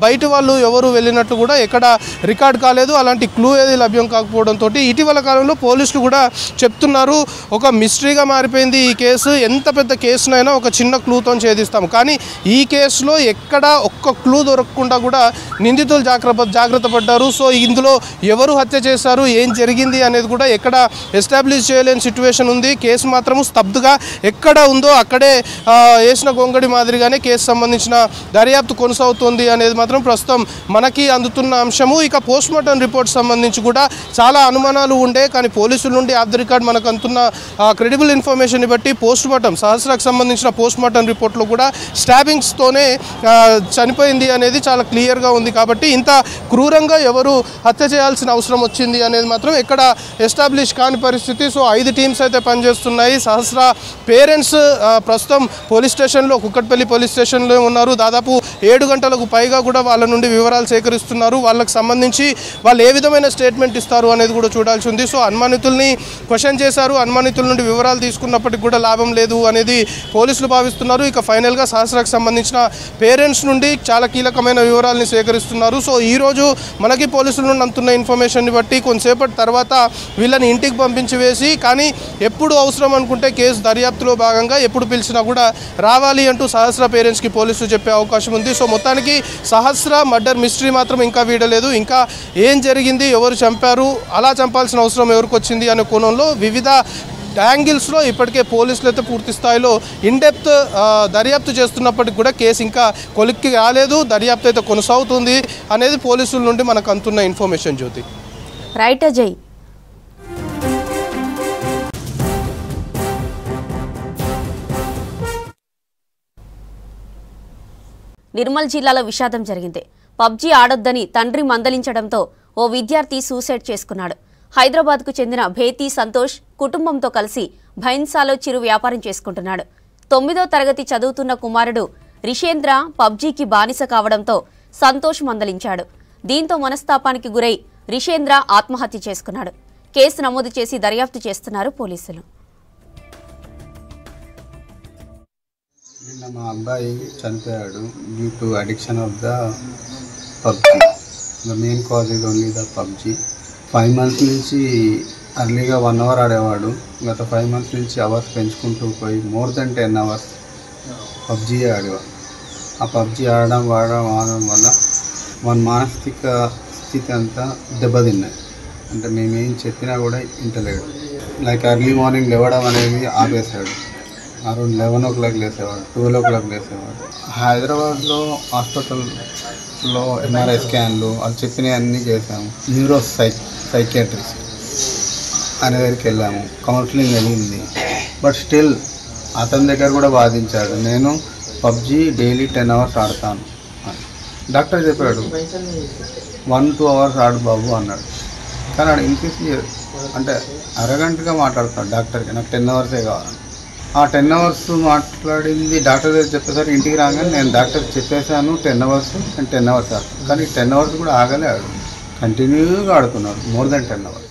బయట వాళ్ళు ఎవరు వెళ్ళినట్లు కూడా ఎక్కడ రికార్డ్ కాలేదు, అలాంటి క్లూ ఏది లభ్యం కాకపోవడంతో ఇటీవల కాలంలో పోలీసులు కూడా చెప్తున్నారు ఒక మిస్టరీగా మారిపోయింది ఈ కేసు. ఎంత పెద్ద కేసునైనా ఒక చిన్న క్లూతో ఛేదిస్తాం, కానీ ఈ కేసులో ఎక్కడ ఒక్క క్లూ దొరకకుండా కూడా నిందితులు జాగ్రత్త పడ్డారు. సో ఇందులో ఎవరు హత్య చేశారు, ఏం జరిగింది అనేది కూడా ఎక్కడ ఎస్టాబ్లిష్ చేయలేని సిచ్యువేషన్ ఉంది. కేసు మాత్రం స్తబ్దుగా ఎక్కడ ఉందో అక్కడే వేసిన గొంగడి మాదిరిగానే కేసు సంబంధించిన దర్యాప్తు కొనసాగుతుంది అనేది మాత్రం ప్రస్తుతం మనకి అందుతున్న అంశము. ఇక పోస్ట్మార్టం రిపోర్ట్ సంబంధించి కూడా చాలా అనుమానాలు ఉండే, కానీ పోలీసుల నుండి ఆఫ్ ద రికార్డ్ మనకు అందుతున్న క్రెడిబుల్ ఇన్ఫర్మేషన్ని బట్టి పోస్ట్మార్టం సహస్రకు సంబంధించిన పోస్ట్మార్టం రిపోర్ట్లో కూడా స్టాబింగ్స్తోనే చనిపోయింది అనేది చాలా క్లియర్గా ఉంది. కాబట్టి ఇంత క్రూరంగా ఎవరు హత్య చేయాల్సిన అవసరం వచ్చింది అనేది మాత్రం ఎక్కడ ఎస్టాబ్లిష్ కాని పరిస్థితి. సో 5 టీమ్స్ అయితే పనిచేస్తున్నాయి. సహస్ర సహస్ర పేరెంట్స్ ప్రస్తుతం పోలీస్ స్టేషన్లో కుక్కట్పల్లి పోలీస్ స్టేషన్లో ఉన్నారు. దాదాపు 7 గంటలకు పైగా కూడా వాళ్ళ నుండి వివరాలు సేకరిస్తున్నారు. వాళ్ళకి సంబంధించి వాళ్ళు ఏ విధమైన స్టేట్మెంట్ ఇస్తారు అనేది కూడా చూడాల్సి ఉంది. సో అనుమానితుల్ని క్వశ్చన్ చేశారు. అనుమానితుల నుండి వివరాలు తీసుకున్నప్పటికీ కూడా లాభం లేదు అనేది పోలీసులు భావిస్తున్నారు. ఇక ఫైనల్గా సహస్రకు సంబంధించిన పేరెంట్స్ నుండి చాలా కీలకమైన వివరాలని సేకరిస్తున్నారు. సో ఈరోజు మనకి పోలీసుల నుండి అందుతున్న ఇన్ఫర్మేషన్ని బట్టి కొంతసేపటి తర్వాత వీళ్ళని ఇంటికి పంపించి వేసి, కానీ ఎప్పుడు అవసరం అనుకుంటే కేసు దర్యాప్తులో భాగంగా ఎప్పుడు పిలిచినా కూడా రావాలి అంటూ సహస్ర పేరెంట్స్కి పోలీసులు చెప్పే అవకాశం ఉంది. సో మొత్తానికి సహస్ర మర్డర్ మిస్టరీ మాత్రం ఇంకా వీడలేదు. ఇంకా ఏం జరిగింది, ఎవరు చంపారు, అలా చంపాల్సిన అవసరం ఎవరికి వచ్చింది అనే కోణంలో వివిధ యాంగిల్స్లో ఇప్పటికే పోలీసులు అయితే పూర్తి స్థాయిలో ఇన్డెప్త్ దర్యాప్తు చేస్తున్నప్పటికీ కూడా కేసు ఇంకా కొలిక్కి రాలేదు. దర్యాప్తు అయితే కొనసాగుతుంది అనేది పోలీసుల నుండి మనకు అందుతున్న ఇన్ఫర్మేషన్. జ్యోతి. రైట్ అజయ్. నిర్మల్ జిల్లాలో విషాదం జరిగింది. పబ్జీ ఆడొద్దని తండ్రి మందలించడంతో ఓ విద్యార్థి సూసైడ్ చేసుకున్నాడు. హైదరాబాద్కు చెందిన భేతి సంతోష్ కుటుంబంతో కలిసి భైన్సాలో చిరు వ్యాపారం చేసుకుంటున్నాడు. 9వ తరగతి చదువుతున్న కుమారుడు రిషేంద్ర పబ్జీకి బానిస కావడంతో సంతోష్ మందలించాడు. దీంతో మనస్తాపానికి గురై రిషేంద్ర ఆత్మహత్య చేసుకున్నాడు. కేసు నమోదు చేసి దర్యాప్తు చేస్తున్నారు పోలీసులు. మా అబ్బాయి చనిపోయాడు due to addiction of the PUBG. The main cause is only the PUBG. 5 months నుంచి అర్లీగా 1 hour ఆడేవాడు. గత 5 months నుంచి అవర్స్ పెంచుకుంటూ పోయి మోర్ దెన్ 10 hours పబ్జీ ఆడేవాడు. ఆ పబ్జీ ఆడడం వల్ల మన మానసిక స్థితి అంతా దెబ్బతిన్నాయి. అంటే మేమేం చెప్పినా కూడా ఇంటలేడు. లైక్ ఎర్లీ మార్నింగ్ లేవడం అనేది ఆపేశాడు. Around 11 o'clock లేసేవాడు, 12 o'clock లేసేవాడు. హైదరాబాద్లో హాస్పిటల్లో ఎంఆర్ఐ స్కాన్లు అది చెప్పినవి అన్నీ చేసాము. సైకియాట్రిస్ట్ అనే దగ్గరికి వెళ్ళాము. కౌన్సిలింగ్ అయ్యింది. బట్ స్టిల్ అతని దగ్గర కూడా వాదించాడు, నేను పబ్జీ డైలీ 10 hours ఆడతాను. డాక్టర్ చెప్పాడు 1-2 hours ఆడు బాబు అన్నాడు. కానీ ఆడు ఇంకేసి అంటే అరగంటగా మాట్లాడతాడు డాక్టర్కి, నాకు 10 hours కావాలి. ఆ 10 hours మాట్లాడింది డాక్టర్ దగ్గర చెప్పేసరికి ఇంటికి రాగానే నేను డాక్టర్ చెప్పేశాను 10 hours అండ్ 10 hours ఆడుతాను. కానీ 10 hours కూడా ఆగలే, ఆడు కంటిన్యూగా ఆడుతున్నాడు మోర్ దెన్ 10 hours.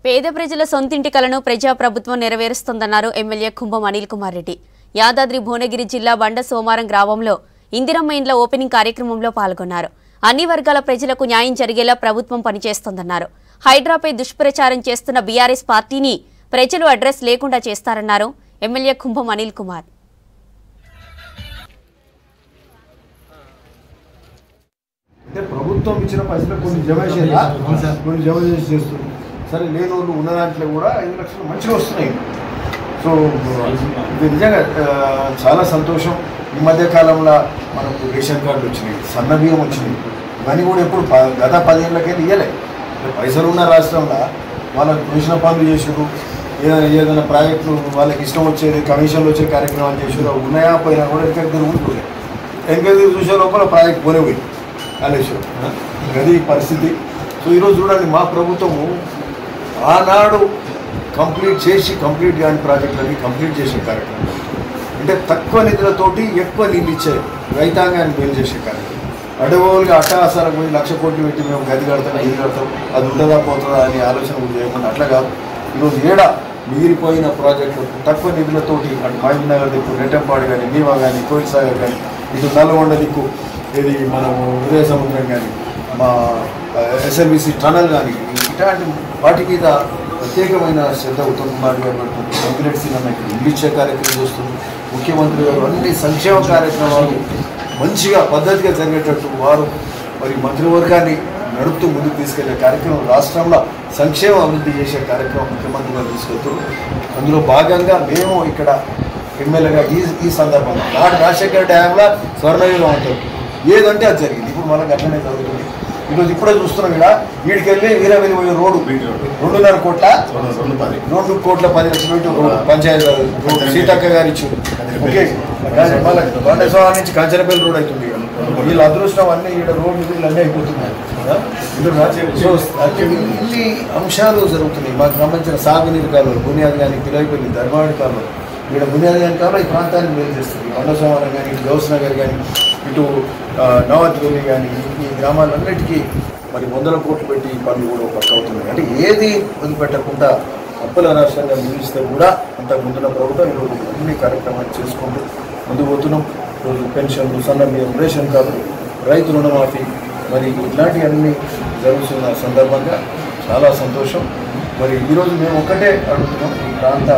పేద ప్రజల సొంతింటి కలను ప్రజాప్రభుత్వం నెరవేరుస్తోందన్నారు ఎమ్మెల్యే కుంభం అనిల్ కుమార్ రెడ్డి. యాదాద్రి భువనగిరి జిల్లా బండ సోమారం గ్రామంలో ఇందిరమ్మ ఇండ్ల ఓపెనింగ్ కార్యక్రమంలో పాల్గొన్నారు. అన్ని వర్గాల ప్రజలకు న్యాయం జరిగేలా ప్రభుత్వం పనిచేస్తోందన్నారు. హైడ్రాపై దుష్ప్రచారం చేస్తున్న బీఆర్ఎస్ పార్టీని ప్రజలు అడ్రస్ లేకుండా చేస్తారన్నారు ఎమ్మెల్యే కుంభం అనిల్ కుమార్. అంటే ప్రభుత్వం ఇచ్చిన పైసలు కొన్ని జమ చేసి చేస్తుంది. సరే లేని వాళ్ళు ఉన్న దాంట్లో కూడా 5 లక్షలు మంచిగా వస్తున్నాయి. సో ఇది నిజంగా చాలా సంతోషం. ఈ మధ్యకాలంలో మనకు రేషన్ కార్డులు వచ్చినాయి, సన్న బియ్యం వచ్చినాయి. ఇవన్నీ కూడా ఎప్పుడు గత 10 ఏళ్ళకెళ్ళి ఇవ్వలే. పైసలు ఉన్న రాష్ట్రంలో వాళ్ళకు కృష్ణ పనులు చేసారు, ఏదైనా ప్రాజెక్టులు వాళ్ళకి ఇష్టం వచ్చేది కమిషన్లు వచ్చే కార్యక్రమాలు చేసారు. ఉన్నాయా పోయినా కూడా ఎక్కడికి ఉంటుండే. ఎన్నికలు చూసే లోపల ప్రాజెక్ట్ పోయి కాళేశ్వరం. అది పరిస్థితి. సో ఈరోజు చూడండి, మా ప్రభుత్వము ఆనాడు కంప్లీట్ కాని ప్రాజెక్టులన్నీ కంప్లీట్ చేసే కార్యక్రమం. అంటే తక్కువ నిధులతోటి ఎక్కువ నీళ్ళు ఇచ్చే రైతాంగాన్ని మేలు చేసే కార్యక్రమం. అడవులుగా అట్టహాసాలకు పోయి 1,00,000 కోట్లు పెట్టి మేము గది కడతాం, ఇది కడతాం, అది ఉంటుందా పోతుందా అని ఆలోచన కూడా చేయకుండా అట్లా కాదు. ఈరోజు మిగిలిపోయిన ప్రాజెక్టులు తక్కువ నిధులతోటి అటు మహబూబ్నగర్ దిక్కు, రెట్టంపాడు కానీ, నీవా కానీ, కోయిల్ సాగర్ కానీ, ఇటు నల్గొండ దిక్కు ఇది మనము ఉదయ సముద్రం కానీ, మా ఎస్ఎల్బిసి టనల్ కానీ, ఇట్లాంటి వాటి మీద ప్రత్యేకమైన శ్రద్ధ ఉత్తమ్ కుమార్ గారు పెడుతుంది. వెంకటరెడ్డి సినిమా ఇల్లు ఇచ్చే కార్యక్రమం చేస్తుంది. ముఖ్యమంత్రి గారు అన్ని సంక్షేమ కార్యక్రమాలు మంచిగా పద్ధతిగా జరిగేటట్టు వారు మరి మంత్రివర్గాన్ని నడుపుతూ ముందుకు తీసుకెళ్లే కార్యక్రమం, రాష్ట్రంలో సంక్షేమ అభివృద్ధి చేసే కార్యక్రమం ముఖ్యమంత్రి గారు తీసుకెళ్తారు. అందులో భాగంగా మేము ఇక్కడ ఎమ్మెల్యేగా ఈ సందర్భంగా నాడు రాజశేఖర డ్యాంలో స్వర్ణయుగం అంటారు, ఏదంటే అది జరిగింది. ఇప్పుడు మనకు అట్లనే జరుగుతుంది. ఈరోజు ఇప్పుడే చూస్తున్నాం, ఇక్కడ వీడికెళ్ళి వీరవెల్లి పోయే రోడ్డు 2.5 కోట్ల 10 లక్షలు పంచాయతీ సీతక్క గారు ఇచ్చారు. ఓకే, బండేశ్వరం నుంచి కంచనపల్లి రోడ్ అవుతుంది. వీళ్ళ అదృష్టం అన్నీ ఈడ రోడ్లు వీళ్ళు అన్నీ అయిపోతున్నాయి కదా. సో ఇన్ని అంశాలు జరుగుతున్నాయి. మాకు సంబంధించిన సాగునీరు కాలువలు బునియాది కానీ పిలైపల్లి ధర్మాడి కాలువలు ఈడ బునియాది కానీ కాలువ ఈ ప్రాంతాన్ని మేలు చేస్తుంది. కొండసోమరం కానీ ఇటు గౌస్ నగర్ కానీ ఇటు నవాజ్గోలి కానీ ఈ గ్రామాలన్నిటికీ మరి 100 కోట్లు పెట్టి ఈ పనులు కూడా వర్క్ అవుతున్నాయి. అంటే ఏది వదిలిపెట్టకుండా అప్పుల రాష్ట్రంగా నిలిస్తే కూడా అంతకు ముందున్న ప్రభుత్వం ఈరోజు అన్ని కార్యక్రమాలు చేసుకుంటూ ముందుకు పోతున్నాం. రోజు పెన్షన్లు, సన్న బియ్యం, రేషన్ కార్డు, రైతు రుణమాఫీ మరి ఇట్లాంటివన్నీ జరుగుతున్న సందర్భంగా చాలా సంతోషం. మరి ఈరోజు మేము ఒక్కటే అడుగుతున్నాం, ఈ ప్రాంత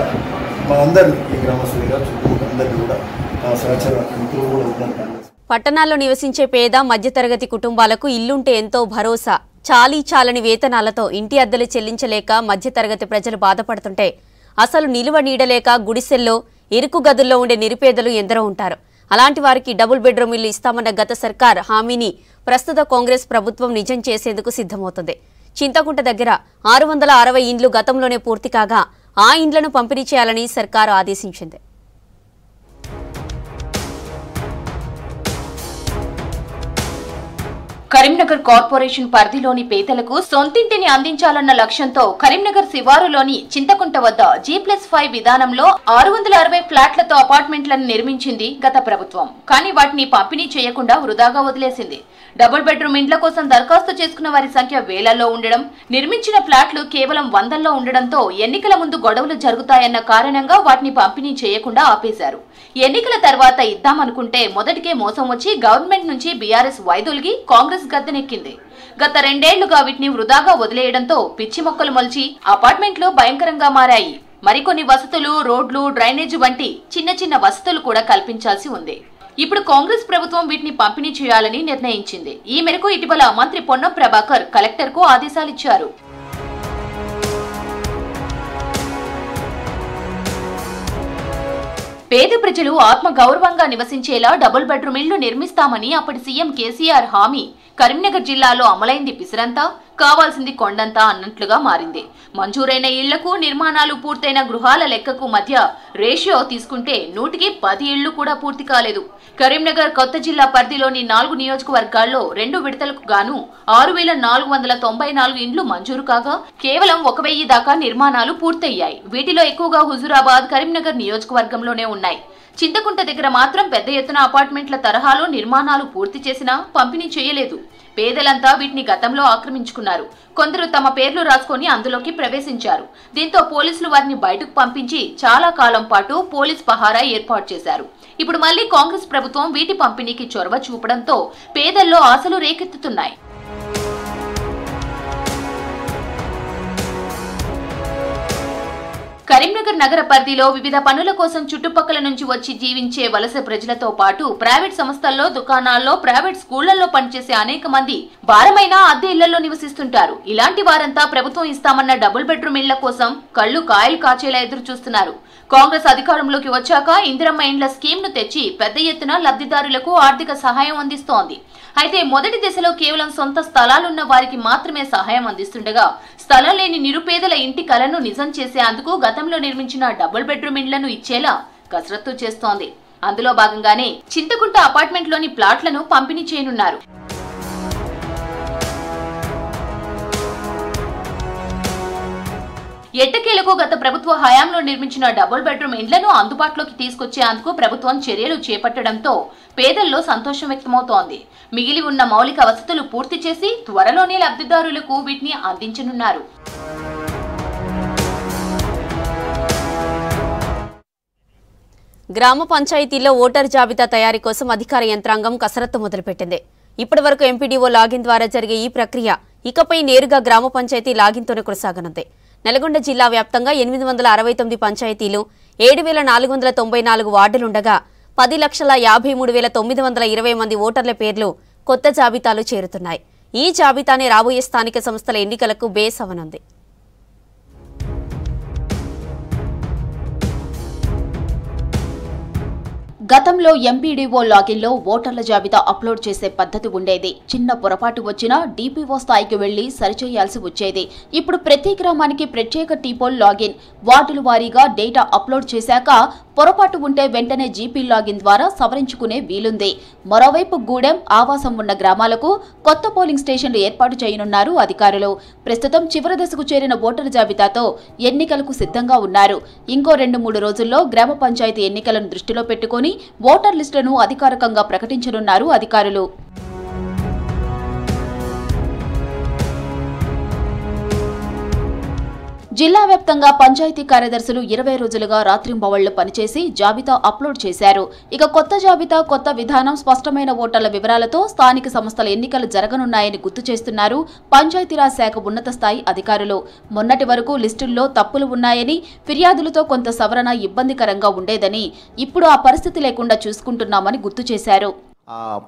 మా అందరినీ ఈ గ్రామస్తులుగా చుట్టూ అందరినీ కూడా మా సహచర మిత్రులు కూడా ఉన్నారు. పట్టణాల్లో నివసించే పేద మధ్యతరగతి కుటుంబాలకు ఇల్లుంటే ఎంతో భరోసా. చాలీ చాలని వేతనాలతో ఇంటి అద్దెలు చెల్లించలేక మధ్యతరగతి ప్రజలు బాధపడుతుంటే అసలు నిలువ నీడలేక గుడిసెల్లో ఇరుకు గదుల్లో ఉండే నిరుపేదలు ఎందరో ఉంటారు. అలాంటి వారికి డబుల్ బెడ్రూమ్ ఇల్లు ఇస్తామన్న గత సర్కార్ హామీని ప్రస్తుత కాంగ్రెస్ ప్రభుత్వం నిజం చేసేందుకు సిద్ధమవుతుంది. చింతకుంట దగ్గర 660 ఇండ్లు గతంలోనే పూర్తి కాగా ఆ ఇండ్లను పంపిణీ చేయాలని సర్కారు ఆదేశించింది. కరీంనగర్ కార్పొరేషన్ పరిధిలోని పేదలకు సొంతింటిని అందించాలన్న లక్ష్యంతో కరీంనగర్ శివారులోని చింతకుంట వద్ద G+5 విధానంలో 660 ఫ్లాట్లతో అపార్ట్మెంట్లను నిర్మించింది గత ప్రభుత్వం. కానీ వాటిని పంపిణీ చేయకుండా వృధాగా వదిలేసింది. డబుల్ బెడ్రూమ్ ఇండ్ల కోసం దరఖాస్తు చేసుకున్న వారి సంఖ్య వేలల్లో ఉండడం, నిర్మించిన ఫ్లాట్లు కేవలం 100ల్లో ఉండడంతో ఎన్నికల ముందు గొడవలు జరుగుతాయన్న కారణంగా వాటిని పంపిణీ చేయకుండా ఆపేశారు. ఎన్నికల తర్వాత ఇద్దామనుకుంటే మొదటికే మోసం వచ్చి గవర్నమెంట్ నుంచి బీఆర్ఎస్ వైదొలిగి కాంగ్రెస్ గద్దెనెక్కింది. గత 2 ఏళ్లుగా వీటిని వృధాగా వదిలేయడంతో పిచ్చి మొక్కలు మొలిచి అపార్ట్మెంట్లు భయంకరంగా మారాయి. మరికొన్ని వసతులు, రోడ్లు, డ్రైనేజ్ వంటి చిన్న చిన్న వసతులు కూడా కల్పించాల్సి ఉంది. ఇప్పుడు కాంగ్రెస్ ప్రభుత్వం వీటిని పంపిణీ చేయాలని నిర్ణయించింది. ఈ మేరకు ఇటీవల మంత్రి పొన్నం ప్రభాకర్ కలెక్టర్కు ఆదేశాలిచ్చారు. పేద ప్రజలు ఆత్మ గౌరవంగా నివసించేలా డబుల్ బెడ్రూమ్ ఇళ్లు నిర్మిస్తామని అప్పటి సీఎం కేసీఆర్ హామీ కరీంనగర్ జిల్లాలో అమలైంది పిసిరంతా, కావాల్సింది కొండంతా అన్నట్లుగా మారింది. మంజూరైన ఇళ్లకు, నిర్మాణాలు పూర్తయిన గృహాల లెక్కకు మధ్య రేషియో తీసుకుంటే 100కి 10 ఇళ్లు కూడా పూర్తి కాలేదు. కరీంనగర్ కొత్త జిల్లా పరిధిలోని 4 నియోజకవర్గాల్లో 2 విడతలకు గాను 6494 ఇండ్లు మంజూరు కాగా కేవలం 1000 దాకా నిర్మాణాలు పూర్తయ్యాయి. వీటిలో ఎక్కువగా హుజూరాబాద్, కరీంనగర్ నియోజకవర్గంలోనే ఉన్నాయి. చింతకుంట దగ్గర మాత్రం పెద్ద ఎత్తున అపార్ట్మెంట్ల తరహాలో నిర్మాణాలు పూర్తి చేసినా పంపిణీ చేయలేదు. పేదలంతా వీటిని గతంలో ఆక్రమించుకున్నారు. కొందరు తమ పేర్లు రాసుకొని అందులోకి ప్రవేశించారు. దీంతో పోలీసులు వారిని బయటకు పంపించి చాలా కాలం పాటు పోలీస్ పహారా ఏర్పాటు చేశారు. ఇప్పుడు మళ్లీ కాంగ్రెస్ ప్రభుత్వం వీటి పంపిణీకి చొరవ చూపడంతో పేదల్లో ఆశలు రేకెత్తుతున్నాయి. కరీంనగర్ నగర పరిధిలో వివిధ పనుల కోసం చుట్టుపక్కల నుంచి వచ్చి జీవించే వలస ప్రజలతో పాటు ప్రైవేట్ సంస్థల్లో, దుకాణాల్లో, ప్రైవేట్ స్కూళ్లలో పనిచేసే అనేక మంది భారమైన అద్దె ఇళ్లలో నివసిస్తుంటారు. ఇలాంటి వారంతా ప్రభుత్వం ఇస్తామన్న డబుల్ బెడ్రూమ్ ఇళ్ల కోసం కళ్లు కాయలు కాచేలా ఎదురు చూస్తున్నారు. కాంగ్రెస్ అధికారంలోకి వచ్చాక ఇందిరమ్మ ఇండ్ల స్కీమ్ ను తెచ్చి పెద్ద ఎత్తున లబ్ధిదారులకు ఆర్థిక సహాయం అందిస్తోంది. అయితే మొదటి దశలో కేవలం సొంత స్థలాలున్న వారికి మాత్రమే సహాయం అందిస్తుండగా స్థలం లేని నిరుపేదల ఇంటి కలను నిజం చేసేందుకు గతంలో నిర్మించిన డబుల్ బెడ్రూమ్ ఇండ్లను ఇచ్చేలా కసరత్తు చేస్తోంది. అందులో భాగంగానే చింతకుంట అపార్ట్మెంట్లోని ప్లాట్లను పంపిణీ చేయనున్నారు. ఎట్టకేలకు గత ప్రభుత్వ హయాంలో నిర్మించిన డబుల్ బెడ్రూమ్ ఇండ్లను అందుబాటులోకి తీసుకొచ్చేందుకు ప్రభుత్వం చర్యలు చేపట్టడంతో పేదల్లో సంతోషం వ్యక్తమవుతోంది. మిగిలి ఉన్న మౌలిక వసతులు పూర్తి చేసి త్వరలోనే లబ్ధిదారులకు వీటిని అందించనున్నారు. గ్రామ పంచాయతీల్లో ఓటర్ జాబితా తయారీ కోసం అధికార యంత్రాంగం కసరత్తు మొదలుపెట్టింది. ఇప్పటివరకు ఎంపీడీఓ లాగిన్ ద్వారా జరిగే ఈ ప్రక్రియ ఇకపై నేరుగా గ్రామ పంచాయతీ లాగిన్తోనే కొనసాగనుంది. నల్గొండ జిల్లా వ్యాప్తంగా 869 పంచాయతీలు, 7494 వార్డులుండగా 10,53,920 మంది ఓటర్ల పేర్లు కొత్త జాబితాలు చేరుతున్నాయి. ఈ జాబితానే రాబోయే స్థానిక సంస్థల ఎన్నికలకు బేస్ అవనుంది. గతంలో ఎంపీడీఓ లాగిన్లో ఓటర్ల జాబితా అప్లోడ్ చేసే పద్ధతి ఉండేది. చిన్న పొరపాటు వచ్చినా డీపీఓ స్థాయికి వెళ్లి సరిచేయాల్సి వచ్చేది. ఇప్పుడు ప్రతి గ్రామానికి ప్రత్యేక టీపోల్ లాగిన్, వార్డుల వారీగా డేటా అప్లోడ్ చేశాక పొరపాటు ఉంటే వెంటనే జీపీ లాగిన్ ద్వారా సవరించుకునే వీలుంది. మరోవైపు గూడెం, ఆవాసం ఉన్న గ్రామాలకు కొత్త పోలింగ్ స్టేషన్లు ఏర్పాటు చేయనున్నారు అధికారులు. ప్రస్తుతం చివరి దశకు చేరిన ఓటరు జాబితాతో ఎన్నికలకు సిద్ధంగా ఉన్నారు. ఇంకో 2-3 రోజుల్లో గ్రామ పంచాయతీ ఎన్నికలను దృష్టిలో పెట్టుకుని ఓటర్ లిస్టులను అధికారికంగా ప్రకటించనున్నారు అధికారులు. జిల్లా వ్యాప్తంగా పంచాయతీ కార్యదర్శులు 20 రోజులుగా రాత్రింబవళ్లు పనిచేసి జాబితా అప్లోడ్ చేశారు. ఇక కొత్త జాబితా, కొత్త విధానం, స్పష్టమైన ఓటర్ల వివరాలతో స్థానిక సంస్థల ఎన్నికలు జరగనున్నాయని గుర్తు చేస్తున్నారు పంచాయతీరాజ్ శాఖ ఉన్నత స్థాయి అధికారులు. మొన్నటి వరకు లిస్టుల్లో తప్పులు ఉన్నాయని, ఫిర్యాదులతో కొంత సవరణ ఇబ్బందికరంగా ఉండేదని, ఇప్పుడు ఆ పరిస్థితి లేకుండా చూసుకుంటున్నామని గుర్తు చేశారు.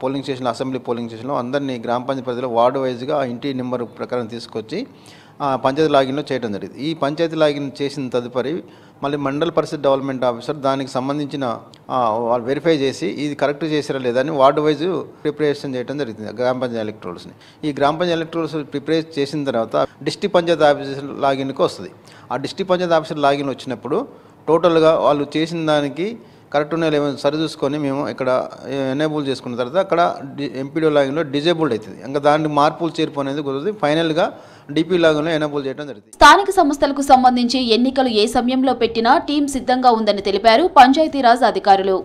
పోలింగ్ స్టేషన్లో, అసెంబ్లీ పోలింగ్ స్టేషన్లో అందరినీ గ్రామ పంచాయతీ పరిధిలో వార్డు వైజ్గా ఇంటి నెంబర్ ప్రకారం తీసుకొచ్చి పంచాయతీ లాగిన్లో చేయడం జరిగింది. ఈ పంచాయతీ లాగిన్ చేసిన తదుపరి మళ్ళీ మండల పరిషత్ డెవలప్మెంట్ ఆఫీసర్ దానికి సంబంధించిన వాళ్ళు వెరిఫై చేసి ఇది కరెక్ట్ చేసారా లేదని వార్డు వైజ్ ప్రిపరేషన్ చేయడం జరుగుతుంది గ్రామ పంచాయతీ ఎలక్ట్రోల్స్ని. ఈ గ్రామ పంచాయతీ ఎలక్ట్రోల్స్ ప్రిపేర్ చేసిన తర్వాత డిస్ట్రిక్ట్ పంచాయతీ ఆఫీసర్ లాగిన్కి వస్తుంది. ఆ డిస్ట్రిక్ట్ పంచాయతీ ఆఫీసర్ లాగిన్ వచ్చినప్పుడు టోటల్గా వాళ్ళు చేసిన దానికి కరెక్ట్ ఉన్నాయి లేవని సరిచూసుకొని మేము ఇక్కడ ఎనేబుల్ చేసుకున్న తర్వాత అక్కడ ఎంపీడీ లాగిన్లో డిజేబుల్డ్ అవుతుంది. ఇంకా దానికి మార్పులు చేర్పు అనేది కుదురుతుంది. ఫైనల్గా డిపి లాగిన్లో ఎనేబుల్ చేయడం జరుగుతుంది. స్థానిక సంస్థలకు సంబంధించి ఎన్నికలు ఏ సమయంలో పెట్టినా టీం సిద్ధంగా ఉందని తెలిపారు పంచాయతీరాజ్ అధికారులు.